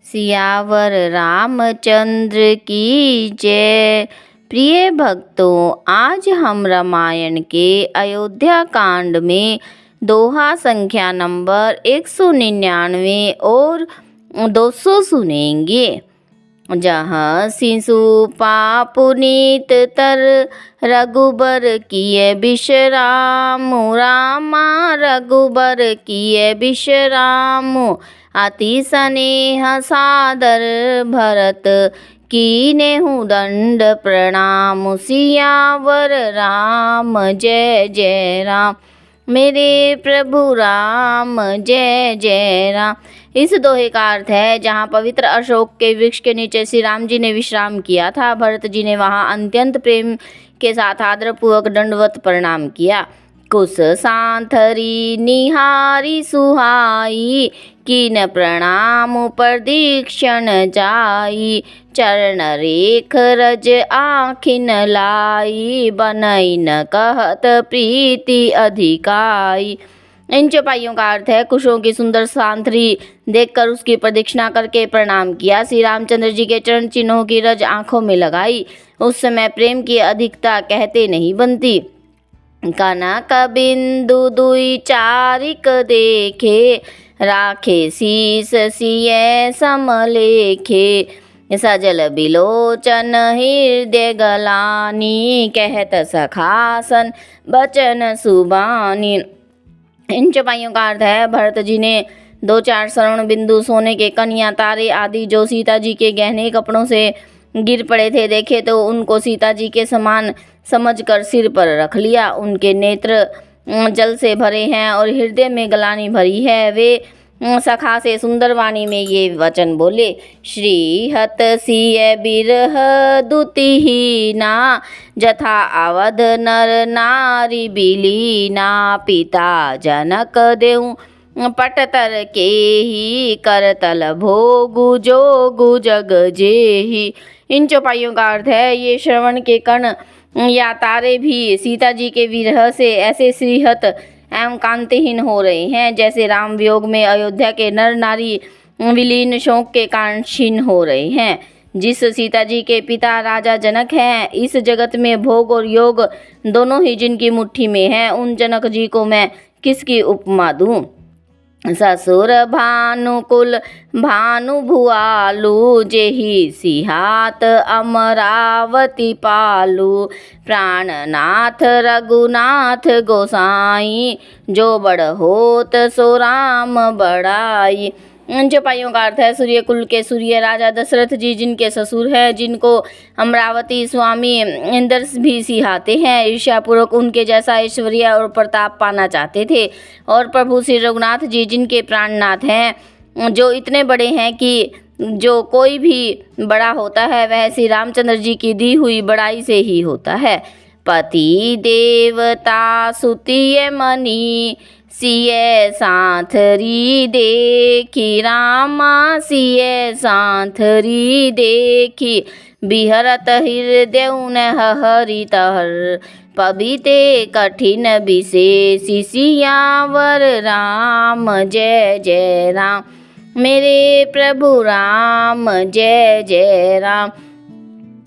सियावर रामचंद्र की जय। प्रिय भक्तों, आज हम रामायण के अयोध्या कांड में दोहा संख्या नंबर 199 और 200 सुनेंगे। जहाँ शिशुपा पुनीत तर रघुबर किए विश्राम, रामा रघुबर किए विश्राम। अति स्नेह सादर भरत कीनेहु दंड प्रणाम। सियावर राम जय जय राम, मेरे प्रभु राम जय जय राम। इस दोहे का अर्थ है, जहाँ पवित्र अशोक के वृक्ष के नीचे श्री राम जी ने विश्राम किया था, भरत जी ने वहाँ अत्यंत प्रेम के साथ आदरपूर्वक दंडवत प्रणाम किया। कुश सांथरी निहारी सुहाई, कीन प्रणाम प्रदीक्षण जाई। चरण रेख रज आखिन लाई, बनई न कहत प्रीति अधिकाई। इन चौपाइयों का अर्थ है, कुशों की सुंदर सांथरी देखकर उसकी प्रदक्षिणा करके प्रणाम किया। श्री रामचंद्र जी के चरण चिन्हों की रज आंखों में लगाई। उस समय प्रेम की अधिकता कहते नहीं बनती। कनक बिंदु दुई चारिक देखे, राखे शीस सिय समलेखे। सजल बिलोचन हृदय गलानी, कहत सखासन बचन सुबानी। इन चौपाइयों का अर्थ है, भरत जी ने 2-4 स्वर्ण बिंदु सोने के कन्या तारे आदि जो सीता जी के गहने कपड़ों से गिर पड़े थे देखे तो उनको सीता जी के समान समझकर सिर पर रख लिया। उनके नेत्र जल से भरे हैं और हृदय में गलानी भरी है। वे सखा से सुंदर वाणी में ये वचन बोले, श्री हत सिय बिरह दुतिहीना, जथा अवध नर नारी बिलीना। पिता जनक देऊ पटतर के ही, करतल भोगु जोगु जग जेही। इन चौपाइयों का अर्थ है, ये श्रवण के कण या तारे भी सीता जी के विरह से ऐसे श्रीहत एवं कांतिहीन हो रहे हैं, जैसे राम वियोग में अयोध्या के नर नारी विलीन शोक के कारण क्षीण हो रहे हैं। जिस सीता जी के पिता राजा जनक हैं, इस जगत में भोग और योग दोनों ही जिनकी मुट्ठी में है, उन जनक जी को मैं किसकी उपमा दूं। ससुर भानुकुल भानु भुआलु, जेहि सिहात अमरावती पालू। प्राणनाथ रघुनाथ गोसाई, जो बड़ होत सो राम बड़ाई। इन चौपाइयों का अर्थ है, सूर्य कुल के सूर्य राजा दशरथ जी जिनके ससुर हैं, जिनको अमरावती स्वामी इंद्र भी सिहाते हैं, ईर्ष्यापूर्वक उनके जैसा ऐश्वर्य और प्रताप पाना चाहते थे। और प्रभु श्री रघुनाथ जी जिनके प्राणनाथ हैं, जो इतने बड़े हैं कि जो कोई भी बड़ा होता है वह श्री रामचंद्र जी की दी हुई बड़ाई से ही होता है। पति देवता सुतिय मणि, सिय सांथरी देखी। रामा सिय सांथरी देखी, बिहरत हृदय हरि तहर। पबिते कठिन विशेषी, सियावर राम जय जय राम, मेरे प्रभु राम जय जय राम।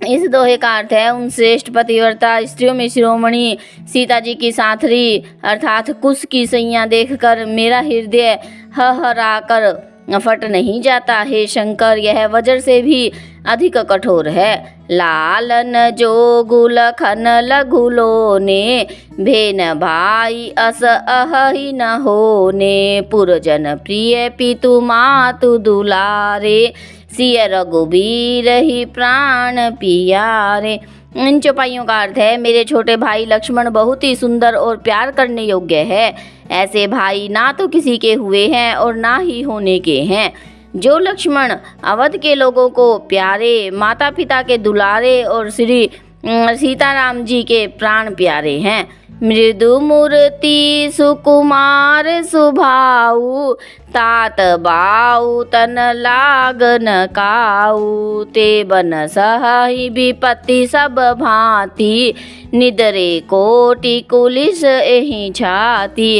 इस दोहे का अर्थ है, उन श्रेष्ठ पतिव्रता स्त्रियों में शिरोमणि सीता जी की सांथरी अर्थात कुश की सैया देखकर मेरा हृदय हहरा कर फट नहीं जाता। हे शंकर, यह वज्र से भी अधिक कठोर है। लालन जो गुलखन लघुलोने, भेन भाई अस अहि न होने। पुरजन प्रिय पितु मातु दुलारे, सिय रघुबीर ही प्राण पियारे। इन चौपाइयों का अर्थ है, मेरे छोटे भाई लक्ष्मण बहुत ही सुंदर और प्यार करने योग्य है। ऐसे भाई ना तो किसी के हुए हैं और ना ही होने के हैं। जो लक्ष्मण अवध के लोगों को प्यारे, माता पिता के दुलारे और श्री सीताराम जी के प्राण प्यारे हैं। मृदु मूर्ति सुकुमार सुभाऊ, तात बाऊ तन लागन काऊ। ते बन सही विपत्ति सब भांति, निदरे कोटि कुलिस एहि छाती।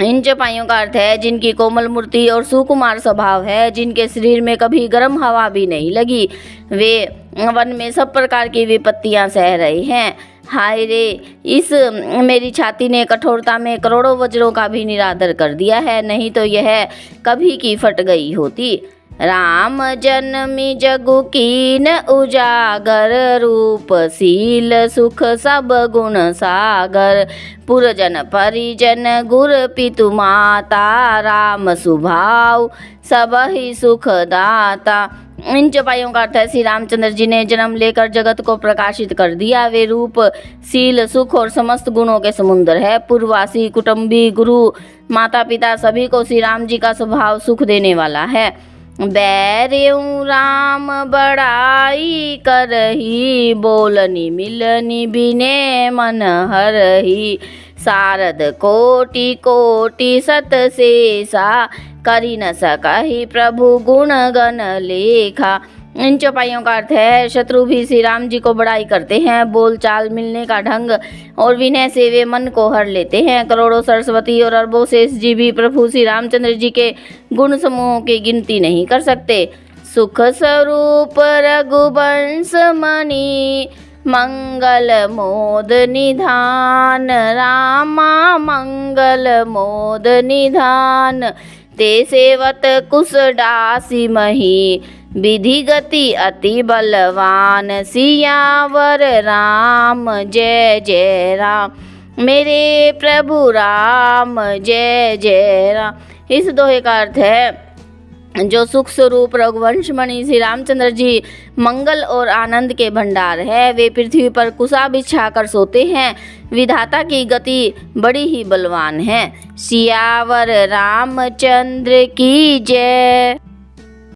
इन चौपाइयों का अर्थ है जिनकी कोमल मूर्ति और सुकुमार स्वभाव है, जिनके शरीर में कभी गर्म हवा भी नहीं लगी, वे वन में सब प्रकार की विपत्तियां सह रहे हैं। हाय रे, इस मेरी छाती ने कठोरता में करोड़ों वज्रों का भी निरादर कर दिया है, नहीं तो यह कभी की फट गई होती। राम जन्मी जगु कीन उजागर, रूप शील सुख सब गुण सागर, पुरजन परिजन गुर पितु माता, राम सुभाव सब ही सुख दाता। इन चौपाइयों का अर्थ है श्री रामचंद्र जी ने जन्म लेकर जगत को प्रकाशित कर दिया। वे रूप शील सुख और समस्त गुणों के समुद्र है। पूर्ववासी कुटुंबी गुरु माता पिता सभी को श्री राम जी का स्वभाव सुख देने वाला है। बैर्यू राम बड़ाई करही, बोलनी मिलनी बिने मन हरही, शारद कोटि कोटि सत शेषा, करी न सकहि प्रभु गुण गण लेखा। इन चौपाइयों का अर्थ है शत्रु भी श्री राम जी को बड़ाई करते हैं। बोल चाल मिलने का ढंग और विनय से वे मन को हर लेते हैं। करोड़ों सरस्वती और अरबों शेष जी भी प्रभु श्री रामचंद्र जी के गुण समूहों की गिनती नहीं कर सकते। सुख स्वरूप रघुवंश मणि, मंगल मोद निधान, रामा मंगल मोद निधान, ते सेवत कुश दासी मही, विधि गति अति बलवान, सियावर राम जय जय राम, मेरे प्रभु राम जय जय राम। इस दोहे का अर्थ है जो सुख स्वरूप रघुवंश मणि श्री रामचंद्र जी मंगल और आनंद के भंडार है, वे पृथ्वी पर कुशा बिछाकर सोते हैं। विधाता की गति बड़ी ही बलवान है। सियावर रामचंद्र की जय।